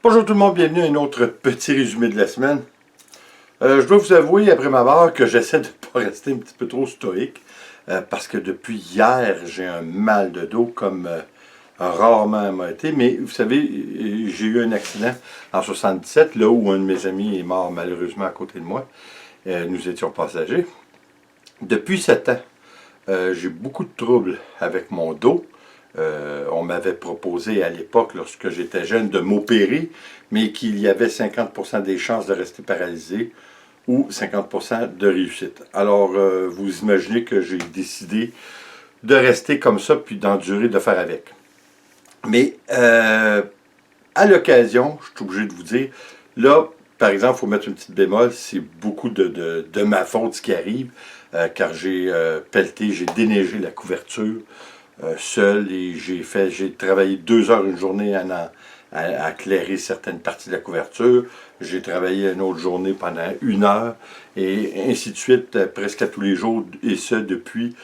Bonjour tout le monde, bienvenue à un autre petit résumé de la semaine. Je dois vous avouer, après ma barre, que j'essaie de ne pas rester un petit peu trop stoïque, parce que depuis hier, j'ai un mal de dos comme rarement m'a été. Mais vous savez, j'ai eu un accident en 77, là où un de mes amis est mort malheureusement à côté de moi. Nous étions passagers. Depuis 7 ans, j'ai beaucoup de troubles avec mon dos. On m'avait proposé à l'époque, lorsque j'étais jeune, de m'opérer, mais qu'il y avait 50% des chances de rester paralysé ou 50% de réussite. Alors, vous imaginez que j'ai décidé de rester comme ça, puis d'endurer, de faire avec. Mais, à l'occasion, je suis obligé de vous dire, là, par exemple, il faut mettre une petite bémol, c'est beaucoup de ma faute ce qui arrive, car j'ai pelleté, j'ai déneigé la couverture, seul et j'ai travaillé 2 heures une journée à éclairer certaines parties de la couverture. J'ai travaillé une autre journée pendant 1 heure et ainsi de suite presque à tous les jours et ce depuis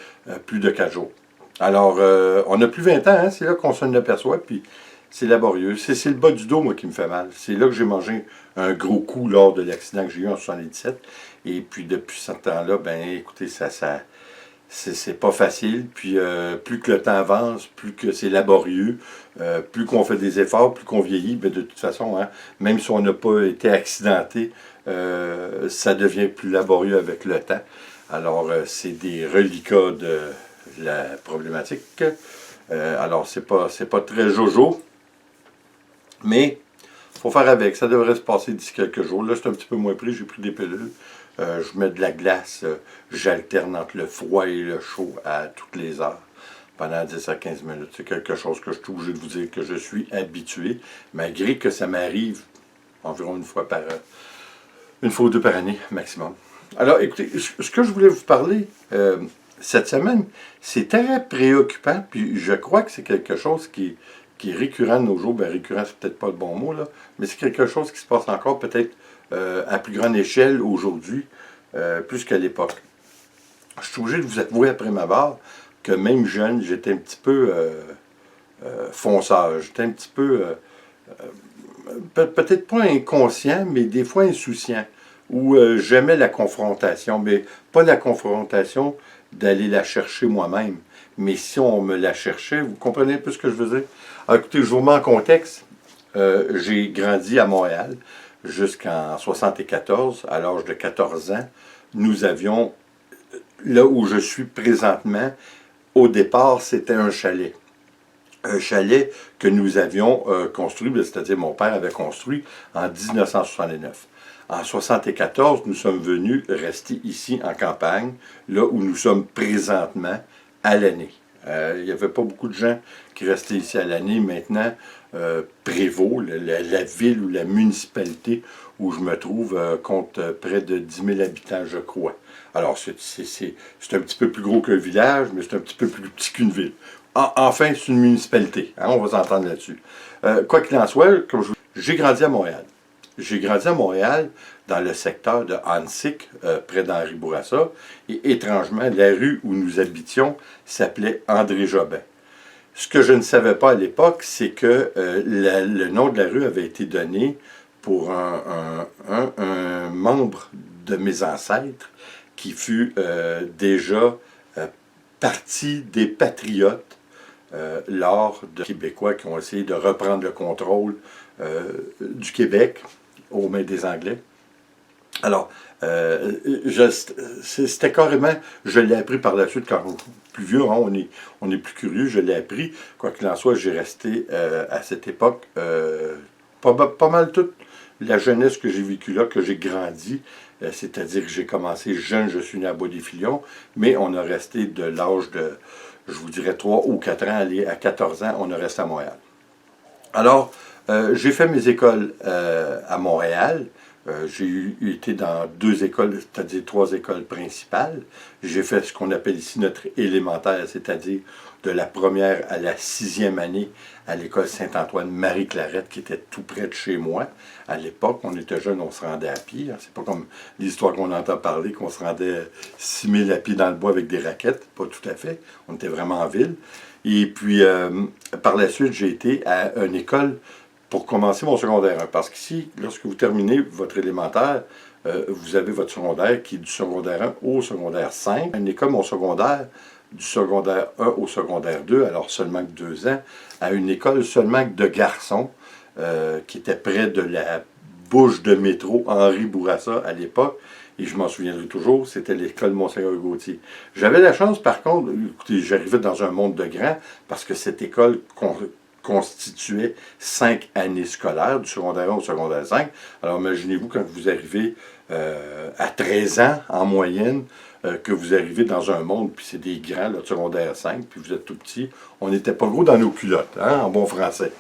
plus de 4 jours. Alors, on n'a plus 20 ans, hein, c'est là qu'on s'en aperçoit, puis c'est laborieux. C'est le bas du dos, moi, qui me fait mal. C'est là que j'ai mangé un gros coup lors de l'accident que j'ai eu en 77. Et puis, depuis ce temps-là, ben écoutez, c'est pas facile, puis plus que le temps avance, plus que c'est laborieux, plus qu'on fait des efforts, plus qu'on vieillit, bien, de toute façon, hein, même si on n'a pas été accidenté, ça devient plus laborieux avec le temps. Alors, c'est des reliquats de la problématique. Alors, c'est pas très jojo, mais il faut faire avec. Ça devrait se passer d'ici quelques jours. Là, c'est un petit peu moins pris, j'ai pris des pilules. Je mets de la glace, j'alterne entre le froid et le chaud à toutes les heures, pendant 10 à 15 minutes. C'est quelque chose que je suis obligé de vous dire que je suis habitué, malgré que ça m'arrive environ une fois ou deux par année, maximum. Alors, écoutez, ce que je voulais vous parler cette semaine, c'est très préoccupant, puis je crois que c'est quelque chose qui est récurrent de nos jours. Bien, récurrent, c'est peut-être pas le bon mot, là, mais c'est quelque chose qui se passe encore peut-être à plus grande échelle aujourd'hui, plus qu'à l'époque. Je suis obligé de vous avouer après ma barre que même jeune, j'étais un petit peu fonceur. J'étais un petit peu, peut-être pas inconscient, mais des fois insouciant, où j'aimais la confrontation, mais pas la confrontation d'aller la chercher moi-même. Mais si on me la cherchait, vous comprenez un peu ce que je veux dire? Alors, écoutez, je vous remets en contexte. J'ai grandi à Montréal jusqu'en 74, à l'âge de 14 ans. Nous avions, là où je suis présentement, au départ, c'était un chalet. Un chalet que nous avions construit, c'est-à-dire mon père avait construit en 1969. En 1974, nous sommes venus rester ici en campagne, là où nous sommes présentement à l'année. Il n'y avait pas beaucoup de gens qui restaient ici à l'année. Maintenant, Prévost, la ville ou la municipalité où je me trouve, compte près de 10 000 habitants, je crois. Alors, c'est un petit peu plus gros qu'un village, mais c'est un petit peu plus petit qu'une ville. Enfin, c'est une municipalité. Hein, on va s'entendre là-dessus. Quoi qu'il en soit, j'ai grandi à Montréal. J'ai grandi à Montréal, dans le secteur de Hansik, près d'Henri Bourassa. Et étrangement, la rue où nous habitions s'appelait André Jobin. Ce que je ne savais pas à l'époque, c'est que le nom de la rue avait été donné pour un membre de mes ancêtres qui fut déjà parti des Patriotes lors de Québécois qui ont essayé de reprendre le contrôle du Québec aux mains des Anglais. Alors, c'était carrément, je l'ai appris par la suite quand plus vieux, hein, on est plus curieux, je l'ai appris. Quoi qu'il en soit, j'ai resté à cette époque pas mal toute la jeunesse que j'ai vécue là, que j'ai grandi. C'est-à-dire que j'ai commencé jeune, je suis né à Bois-des-Filions, mais on a resté de l'âge de, je vous dirais, 3 ou 4 ans, à 14 ans, on a resté à Montréal. Alors, j'ai fait mes écoles à Montréal. J'ai été dans 2 écoles, c'est-à-dire 3 écoles principales. J'ai fait ce qu'on appelle ici notre élémentaire, c'est-à-dire de la première à la 6e année à l'école Saint-Antoine-Marie-Clarette, qui était tout près de chez moi. À l'époque, on était jeunes, on se rendait à pied. C'est pas comme l'histoire qu'on entend parler, qu'on se rendait 6000 à pied dans le bois avec des raquettes. Pas tout à fait. On était vraiment en ville. Et puis, par la suite, j'ai été à une école pour commencer mon secondaire 1. Parce qu'ici, lorsque vous terminez votre élémentaire, vous avez votre secondaire qui est du secondaire 1 au secondaire 5. Une école, mon secondaire, du secondaire 1 au secondaire 2, alors seulement que 2 ans, à une école seulement que de garçons, qui était près de la bouche de métro Henri Bourassa à l'époque. Et je m'en souviendrai toujours, c'était l'école Monseigneur-Gaultier. J'avais la chance, par contre, écoutez, j'arrivais dans un monde de grands, parce que cette école constituait 5 années scolaires, du secondaire 1 au secondaire 5. Alors imaginez-vous quand vous arrivez à 13 ans en moyenne, que vous arrivez dans un monde, puis c'est des grands, là, de secondaire 5, puis vous êtes tout petit. On n'était pas gros dans nos culottes, hein, en bon français.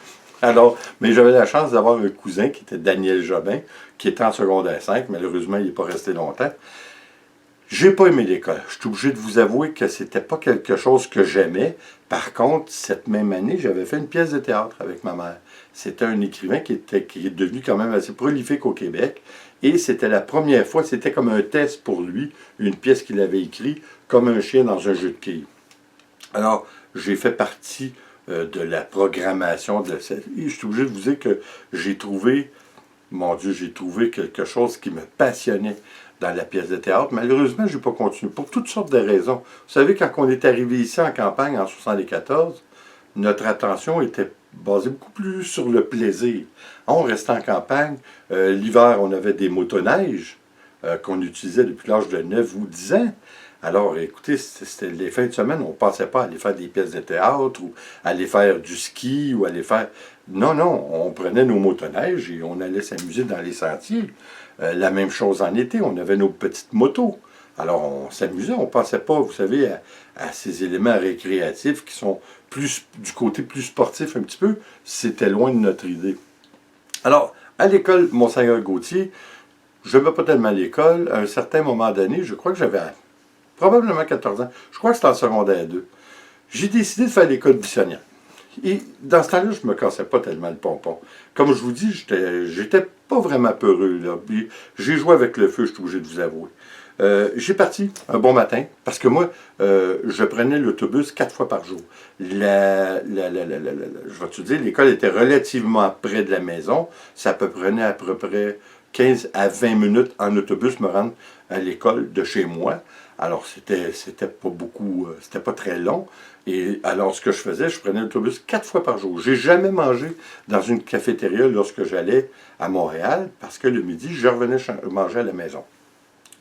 Alors, mais j'avais la chance d'avoir un cousin qui était Daniel Jobin, qui était en secondaire 5. Malheureusement, il n'est pas resté longtemps. J'ai pas aimé l'école. Je suis obligé de vous avouer que c'était pas quelque chose que j'aimais. Par contre, cette même année, j'avais fait une pièce de théâtre avec ma mère. C'était un écrivain qui est devenu quand même assez prolifique au Québec. Et c'était la première fois, c'était comme un test pour lui, une pièce qu'il avait écrite, comme un chien dans un jeu de quilles. Alors, j'ai fait partie de la programmation de cette... Et je suis obligé de vous dire que j'ai trouvé, mon Dieu, j'ai trouvé quelque chose qui me passionnait dans la pièce de théâtre. Malheureusement, je n'ai pas continué, pour toutes sortes de raisons. Vous savez, quand on est arrivé ici en campagne en 1974, notre attention était basée beaucoup plus sur le plaisir. On restait en campagne. L'hiver, on avait des motoneiges qu'on utilisait depuis l'âge de 9 ou 10 ans. Alors, écoutez, c'était les fins de semaine, on ne pensait pas à aller faire des pièces de théâtre ou aller faire du ski ou aller faire... Non, non, on prenait nos motoneiges et on allait s'amuser dans les sentiers. La même chose en été, on avait nos petites motos. Alors, on s'amusait, on ne pensait pas, vous savez, à ces éléments récréatifs qui sont plus du côté plus sportif un petit peu. C'était loin de notre idée. Alors, à l'école Monseigneur-Gaultier, je ne vais pas tellement à l'école. À un certain moment donné, je crois que j'avais probablement 14 ans. Je crois que c'était en secondaire 2. J'ai décidé de faire l'école buissonnière. Et dans ce temps-là, je ne me cassais pas tellement le pompon. Comme je vous dis, j'étais pas vraiment peureux. J'ai joué avec le feu, je suis obligé de vous avouer. J'ai parti un bon matin, parce que moi, je prenais l'autobus 4 fois par jour. Je vais te dire, l'école était relativement près de la maison. Ça prenait à peu près 15 à 20 minutes en autobus me rendre à l'école de chez moi. Alors, c'était pas beaucoup, c'était pas très long. Et alors, ce que je faisais, je prenais l'autobus 4 fois par jour. J'ai jamais mangé dans une cafétéria lorsque j'allais à Montréal, parce que le midi, je revenais manger à la maison.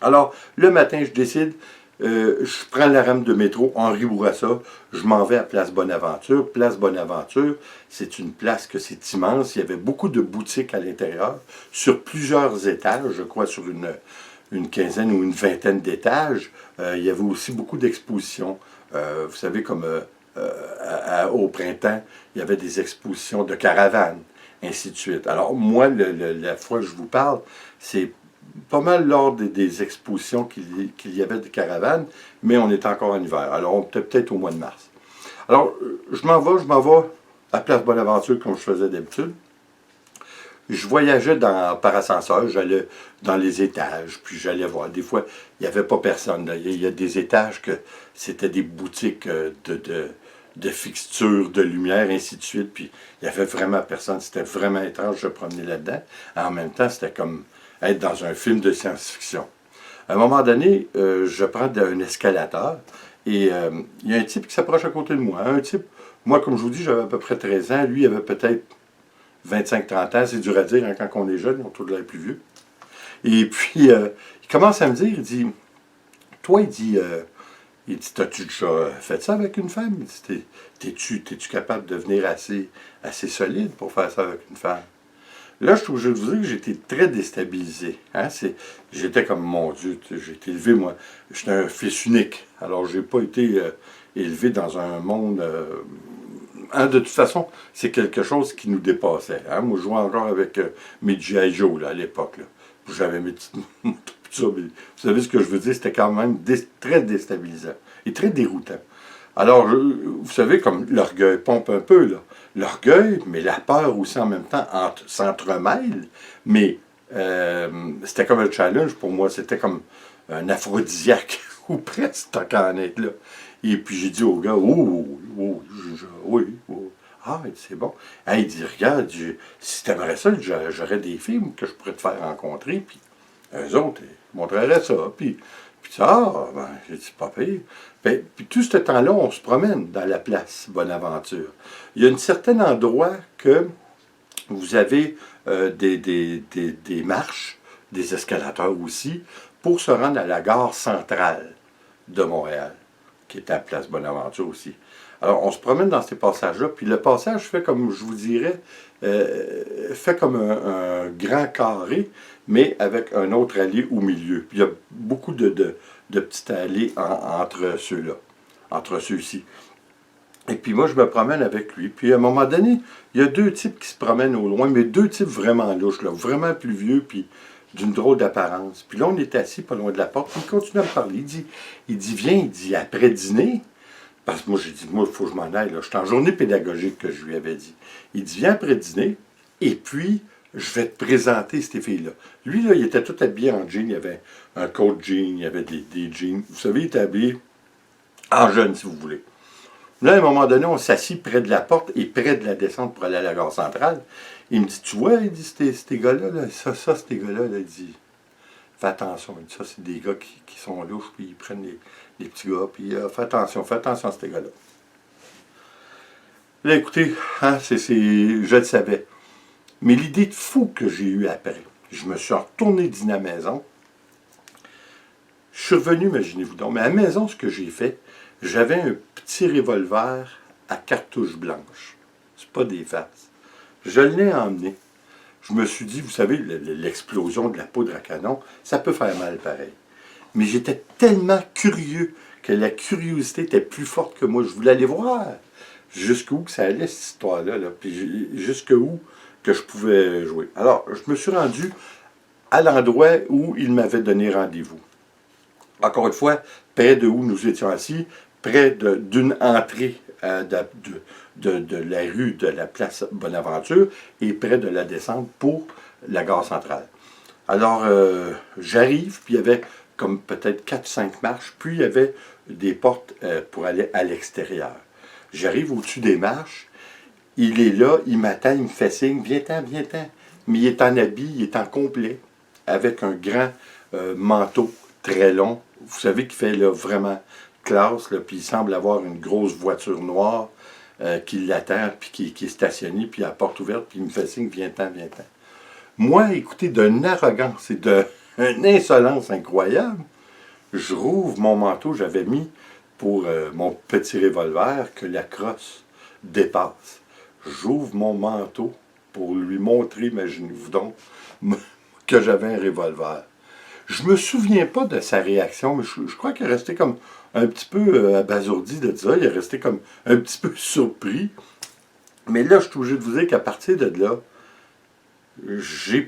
Alors, le matin, je décide, je prends la rame de métro Henri Bourassa, je m'en vais à Place Bonaventure. Place Bonaventure, c'est une place que c'est immense. Il y avait beaucoup de boutiques à l'intérieur, sur plusieurs étages, je crois sur une quinzaine ou une vingtaine d'étages. Il y avait aussi beaucoup d'expositions. Vous savez, comme au printemps, il y avait des expositions de caravanes, ainsi de suite. Alors, moi, la fois que je vous parle, c'est pas mal lors des expositions qu'il y avait de caravanes, mais on était encore en hiver. Alors, on était peut-être au mois de mars. Alors, je m'en vais à Place Bonaventure comme je faisais d'habitude. Je voyageais par ascenseur, j'allais dans les étages, puis j'allais voir. Des fois, il n'y avait pas personne. Il y a des étages que c'était des boutiques de fixtures, de lumière, ainsi de suite. Puis il n'y avait vraiment personne. C'était vraiment étrange de promener là-dedans. En même temps, c'était comme être dans un film de science-fiction. À un moment donné, je prends un escalator et il y a un type qui s'approche à côté de moi. Un type, moi, comme je vous dis, j'avais à peu près 13 ans. Lui, il avait peut-être 25-30 ans, c'est dur à dire, hein, quand on est jeune, on trouve de l'air plus vieux. Et puis, il commence à me dire, il dit, toi, il dit, t'as-tu déjà fait ça avec une femme? Il dit, t'es-tu capable de devenir assez solide pour faire ça avec une femme? Là, je suis obligé de vous dire que j'étais très déstabilisé. Hein? J'étais comme, mon Dieu, j'ai été élevé, moi, j'étais un fils unique. Alors, j'ai pas été élevé dans un monde... Hein, de toute façon, c'est quelque chose qui nous dépassait. Hein? Moi, je jouais encore avec mes G.I. Joe là, à l'époque. J'avais mes petites motos, tout ça. Mais vous savez ce que je veux dire? C'était quand même très déstabilisant et très déroutant. Alors, vous savez, comme l'orgueil pompe un peu, là. L'orgueil, mais la peur aussi en même temps s'entremêlent. Mais c'était comme un challenge pour moi. C'était comme un aphrodisiaque, ou presque, tant qu'à en être là. Et puis j'ai dit au gars, oui, Ah, il dit, c'est bon. Ah, il dit, regarde, si tu aimerais ça, j'aurais des films que je pourrais te faire rencontrer, puis eux autres, ils montreraient ça. Puis ça, ah, ben, j'ai dit, pas pire. Ben, puis tout ce temps-là, on se promène dans la place Bonaventure. Il y a un certain endroit que vous avez des marches, des escalators aussi, pour se rendre à la gare centrale de Montréal, qui est à Place Bonaventure aussi. Alors, on se promène dans ces passages-là, puis le passage fait comme, je vous dirais, fait comme un grand carré, mais avec un autre allée au milieu. Puis il y a beaucoup de petites allées entre ceux-là, entre ceux-ci. Et puis moi, je me promène avec lui. Puis à un moment donné, il y a deux types qui se promènent au loin, mais deux types vraiment louches, là, vraiment plus vieux, puis d'une drôle d'apparence. Puis là, on est assis pas loin de la porte, puis il continue à me parler. Viens, il dit, après dîner, parce que moi, j'ai dit, moi, il faut que je m'en aille, là. Je suis en journée pédagogique que je lui avais dit. Il dit, viens après dîner, et puis, je vais te présenter ces filles-là. Lui, là, il était tout habillé en jean, il avait un coat jean, il avait des jeans. Vous savez, il était habillé en jeune, si vous voulez. Là, à un moment donné, on s'assit près de la porte et près de la descente pour aller à la gare centrale. Il me dit, tu vois, il dit, ces gars-là, là, ces gars-là, là, il dit, fais attention. Il dit, ça, c'est des gars qui sont louches, puis ils prennent les petits gars, puis fais attention à ces gars-là. Là, écoutez, hein, je le savais. Mais l'idée de fou que j'ai eue après, je me suis retourné dîner à la maison. Je suis revenu, imaginez-vous donc, mais à la maison, ce que j'ai fait, j'avais un petit revolver à cartouche blanche. C'est pas des farces. Je l'ai emmené. Je me suis dit, vous savez, l'explosion de la poudre à canon, ça peut faire mal pareil. Mais j'étais tellement curieux que la curiosité était plus forte que moi. Je voulais aller voir jusqu'où que ça allait, cette histoire-là, là, puis jusqu'où que je pouvais jouer. Alors, je me suis rendu à l'endroit où il m'avait donné rendez-vous. Encore une fois, près de où nous étions assis, près d'une entrée de la rue de la place Bonaventure et près de la descente pour la gare centrale. Alors, j'arrive, puis il y avait comme peut-être 4-5 marches, puis il y avait des portes pour aller à l'extérieur. J'arrive au-dessus des marches, il est là, il m'attend, il me fait signe, viens-t'en, viens-t'en. Mais il est en habit, il est en complet, avec un grand manteau très long. Vous savez qu'il fait là, vraiment classe, là, puis il semble avoir une grosse voiture noire qui l'attend, puis qui est stationnée, puis à la porte ouverte, puis il me fait signe, viens-t'en, viens-t'en. Moi, écoutez, d'une arrogance et d'une insolence incroyable, je rouvre mon manteau, j'avais mis pour mon petit revolver que la crosse dépasse. J'ouvre mon manteau pour lui montrer, imaginez-vous donc, que j'avais un revolver. Je me souviens pas de sa réaction, mais je crois qu'il est resté comme un petit peu abasourdi de ça. Il est resté comme un petit peu surpris. Mais là, je suis obligé de vous dire qu'à partir de là, j'ai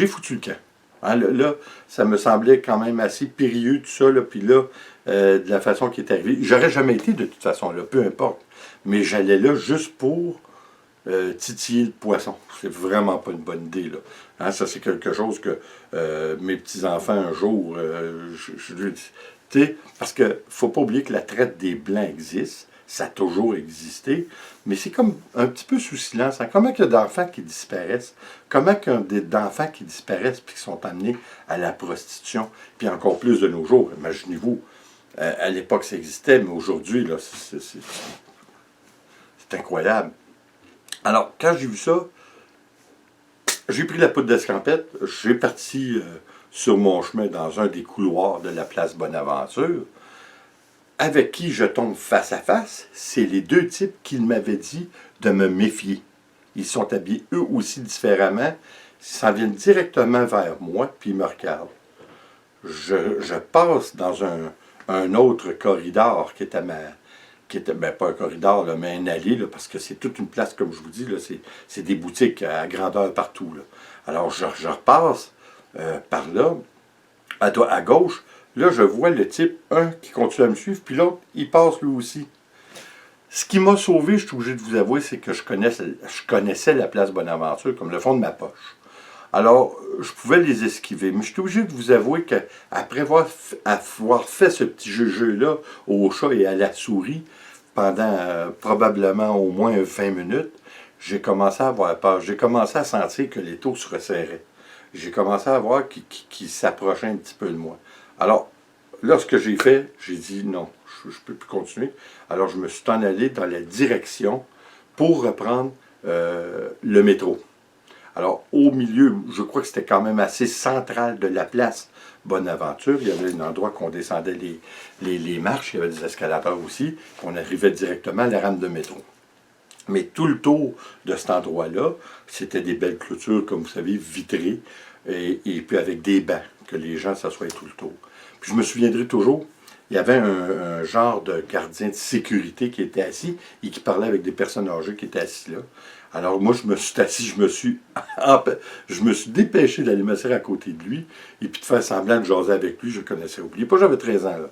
foutu le camp. Hein, là, ça me semblait quand même assez périlleux, tout ça. Là, puis là, de la façon qui est arrivée. J'aurais jamais été de toute façon, là, peu importe. Mais j'allais là juste pour titiller le poisson. C'est vraiment pas une bonne idée, là. Hein, ça, c'est quelque chose que mes petits-enfants, un jour, tu sais, parce que faut pas oublier que la traite des Blancs existe. Ça a toujours existé, mais c'est comme un petit peu sous silence. Hein. Comment il y a d'enfants qui disparaissent? Comment il y a d'enfants qui disparaissent puis qui sont amenés à la prostitution? Puis encore plus de nos jours. Imaginez-vous, à l'époque ça existait, mais aujourd'hui, là, c'est incroyable. Alors, quand j'ai vu ça, j'ai pris la poudre d'escampette, j'ai parti sur mon chemin dans un des couloirs de la place Bonaventure. Avec qui je tombe face à face, c'est les deux types qui m'avaient dit de me méfier. Ils sont habillés eux aussi différemment. Ils s'en viennent directement vers moi, puis ils me regardent. Je passe dans un autre corridor qui était ben, pas un corridor, là, mais un allée, là, parce que c'est toute une place, comme je vous dis, là, c'est des boutiques à grandeur partout. Là. Alors je repasse par là, à gauche. Là, je vois le type, un qui continue à me suivre, puis l'autre, il passe lui aussi. Ce qui m'a sauvé, je suis obligé de vous avouer, c'est que je connaissais la place Bonaventure comme le fond de ma poche. Alors, je pouvais les esquiver. Mais je suis obligé de vous avouer qu'après avoir fait ce petit jeu-là au chat et à la souris, pendant probablement au moins 20 minutes, j'ai commencé à avoir peur. J'ai commencé à sentir que les taux se resserraient. J'ai commencé à voir qu'ils s'approchaient un petit peu de moi. Alors, là, ce que j'ai fait, j'ai dit non, je ne peux plus continuer. Alors, je me suis en allé dans la direction pour reprendre le métro. Alors, au milieu, je crois que c'était quand même assez central de la place Bonaventure. Il y avait un endroit qu'on descendait les marches, il y avait des escalators aussi. On arrivait directement à la rame de métro. Mais tout le tour de cet endroit-là, c'était des belles clôtures, comme vous savez, vitrées, et puis avec des bancs, que les gens s'assoient tout le tour. Puis je me souviendrai toujours, il y avait un genre de gardien de sécurité qui était assis et qui parlait avec des personnes âgées qui étaient assises là. Alors moi, je me suis assis, je me suis dépêché d'aller m'asseoir à côté de lui et puis de faire semblant de jaser avec lui. Je connaissais, oubliez pas, j'avais 13 ans là.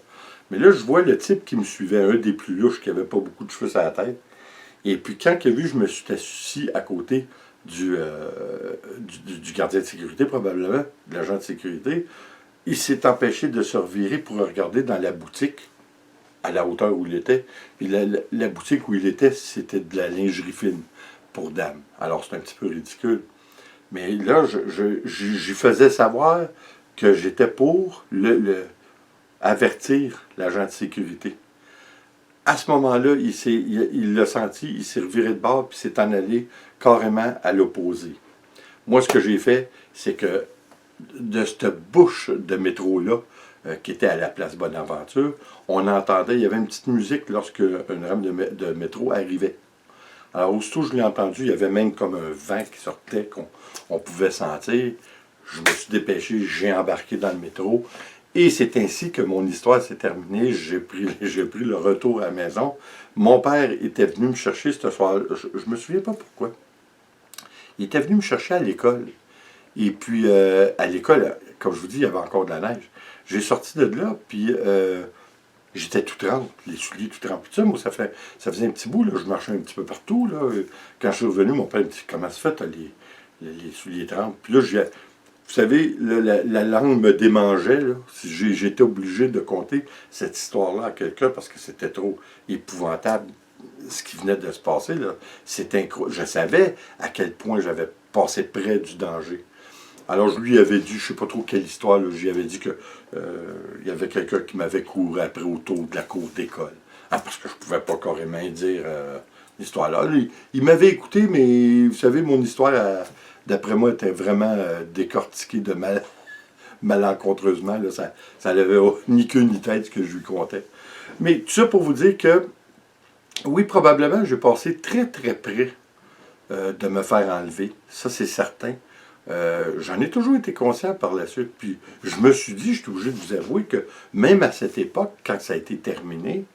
Mais là, je vois le type qui me suivait, un des plus louches, qui n'avait pas beaucoup de cheveux sur la tête. Et puis quand il a vu, je me suis assis à côté du gardien de sécurité, probablement, de l'agent de sécurité. Il s'est empêché de se revirer pour regarder dans la boutique, à la hauteur où il était. Puis la boutique où il était, c'était de la lingerie fine pour dames. Alors c'est un petit peu ridicule. Mais là, j'y faisais savoir que j'étais pour avertir l'agent de sécurité. À ce moment-là, il l'a senti, il s'est reviré de bord, puis s'est en allé carrément à l'opposé. Moi, ce que j'ai fait, c'est que de cette bouche de métro-là, qui était à la place Bonaventure, on entendait, il y avait une petite musique lorsque une rame de métro arrivait. Alors, aussitôt que je l'ai entendu, il y avait même comme un vent qui sortait, qu'on pouvait sentir. Je me suis dépêché, j'ai embarqué dans le métro. Et c'est ainsi que mon histoire s'est terminée. J'ai pris le retour à la maison. Mon père était venu me chercher ce soir. Je ne me souviens pas pourquoi. Il était venu me chercher à l'école. Et puis, à l'école, comme je vous dis, il y avait encore de la neige. J'ai sorti de là, puis j'étais tout trempe, les souliers tout trempés. Ça, moi, ça faisait un petit bout, là, je marchais un petit peu partout. Là. Quand je suis revenu, mon père me dit, comment ça fait, t'as les souliers trempés? Puis là, vous savez, la langue me démangeait. Là. J'étais obligé de conter cette histoire-là à quelqu'un parce que c'était trop épouvantable ce qui venait de se passer. Là. Je savais à quel point j'avais passé près du danger. Alors je lui avais dit, je ne sais pas trop quelle histoire, là, je lui avais dit que il y avait quelqu'un qui m'avait couru après autour de la cour d'école. Ah, parce que je ne pouvais pas carrément dire l'histoire là. Il m'avait écouté, mais vous savez, mon histoire, d'après moi, était vraiment décortiquée de malencontreusement. Là, ça n'avait ni queue ni tête ce que je lui contais. Mais tout ça pour vous dire que, oui, probablement, j'ai passé très très près de me faire enlever. Ça, c'est certain. J'en ai toujours été conscient par la suite. Puis je me suis dit, je suis obligé de vous avouer que même à cette époque, quand ça a été terminé,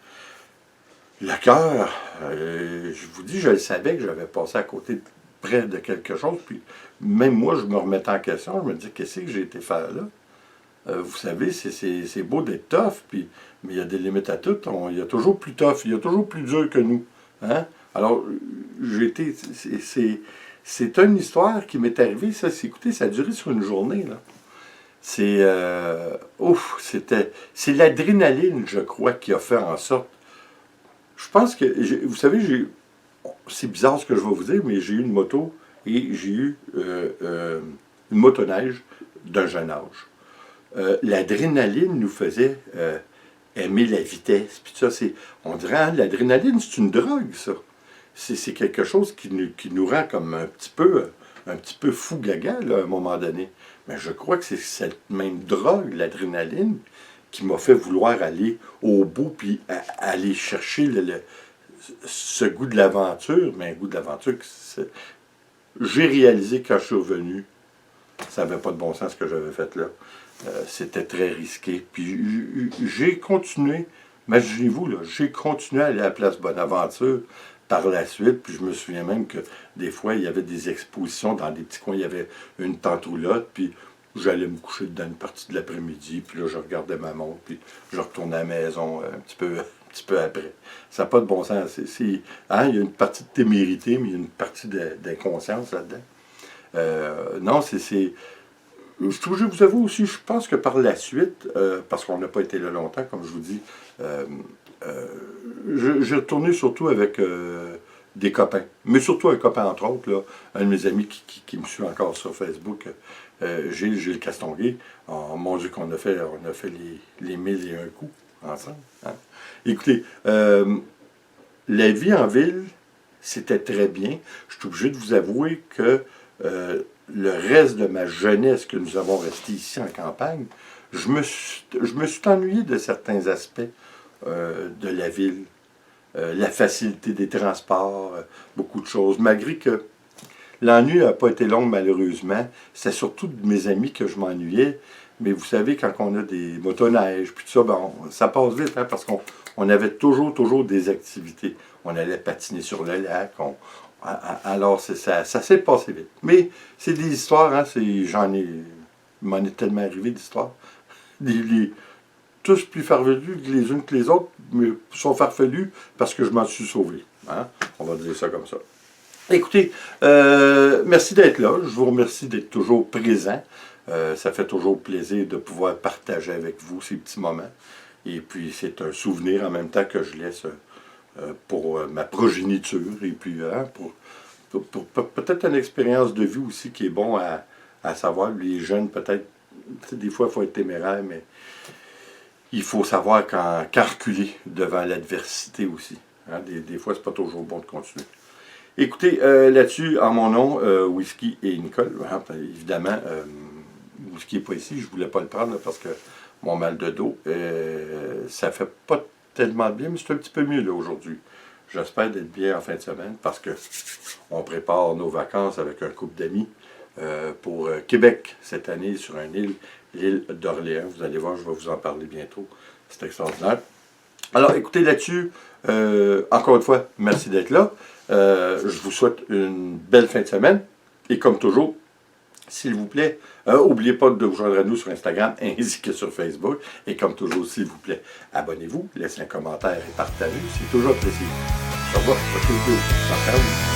le cœur, je vous dis, je le savais que j'avais passé à côté près de quelque chose. Puis même moi, je me remettais en question. Je me disais, qu'est-ce que j'ai été faire là? Vous savez, c'est beau d'être tough, puis, mais il y a des limites à tout. Il y a toujours plus tough, il y a toujours plus dur que nous. Hein? Alors, c'est une histoire qui m'est arrivée, ça. Écoutez, ça a duré sur une journée, là. C'est l'adrénaline, je crois, qui a fait en sorte. Je pense que, vous savez, c'est bizarre ce que je vais vous dire, mais j'ai eu une moto et j'ai eu une motoneige d'un jeune âge. L'adrénaline nous faisait aimer la vitesse. Puis ça, on dirait, hein, l'adrénaline, c'est une drogue, ça. C'est quelque chose qui nous rend comme un petit peu fou gaga, là, à un moment donné. Mais je crois que c'est cette même drogue, l'adrénaline, qui m'a fait vouloir aller au bout, puis aller chercher ce goût de l'aventure. Mais un goût de l'aventure, j'ai réalisé quand je suis revenu, ça n'avait pas de bon sens ce que j'avais fait là. C'était très risqué. Puis j'ai continué, imaginez-vous, là, j'ai continué à aller à la place Bonaventure par la suite. Puis je me souviens même que des fois, il y avait des expositions dans des petits coins. Il y avait une tente roulotte, puis j'allais me coucher dedans une partie de l'après-midi. Puis là, je regardais ma montre, puis je retournais à la maison un petit peu après. Ça n'a pas de bon sens. Hein, il y a une partie de témérité, mais il y a une partie d'inconscience là-dedans. Non, je vous avoue aussi, je pense que par la suite, parce qu'on n'a pas été là longtemps, comme je vous dis, j'ai retourné surtout avec des copains, mais surtout un copain entre autres, là, un de mes amis qui me suit encore sur Facebook, Gilles Castonguay. Oh, mon Dieu qu'on on a fait les 1001 coups ensemble. Hein? Écoutez, la vie en ville, c'était très bien. Je suis obligé de vous avouer que le reste de ma jeunesse que nous avons resté ici en campagne, je me suis ennuyé de certains aspects de la ville. La facilité des transports, beaucoup de choses. Malgré que l'ennui n'a pas été long, malheureusement, c'est surtout de mes amis que je m'ennuyais. Mais vous savez, quand on a des motoneiges, puis tout ça, ben, ça passe vite, hein, parce qu'on avait toujours des activités. On allait patiner sur le lac. Alors, ça s'est passé vite. Mais c'est des histoires, hein, il m'en est tellement arrivé d'histoires. Tous plus farfelus les unes que les autres, mais sont farfelus parce que je m'en suis sauvé. Hein? On va dire ça comme ça. Écoutez, merci d'être là. Je vous remercie d'être toujours présent. Ça fait toujours plaisir de pouvoir partager avec vous ces petits moments. Et puis, c'est un souvenir en même temps que je laisse pour ma progéniture. Et puis, hein, pour peut-être une expérience de vie aussi qui est bon à savoir. Les jeunes, peut-être, des fois, il faut être téméraire, mais il faut savoir quand reculer devant l'adversité aussi. Hein? Des fois, c'est pas toujours bon de continuer. Écoutez, là-dessus, en mon nom, Whisky et Nicole, hein, évidemment, Whisky n'est pas ici, je voulais pas le prendre là, parce que mon mal de dos, ça fait pas tellement bien, mais c'est un petit peu mieux là aujourd'hui. J'espère d'être bien en fin de semaine parce que on prépare nos vacances avec un couple d'amis pour Québec cette année sur une île, l'île d'Orléans. Vous allez voir, je vais vous en parler bientôt. C'est extraordinaire. Alors, écoutez là-dessus, encore une fois, merci d'être là. Je vous souhaite une belle fin de semaine. Et comme toujours, s'il vous plaît, n'oubliez pas de vous joindre à nous sur Instagram ainsi que sur Facebook. Et comme toujours, s'il vous plaît, abonnez-vous, laissez un commentaire et partagez. C'est toujours apprécié. Au revoir. Ciao.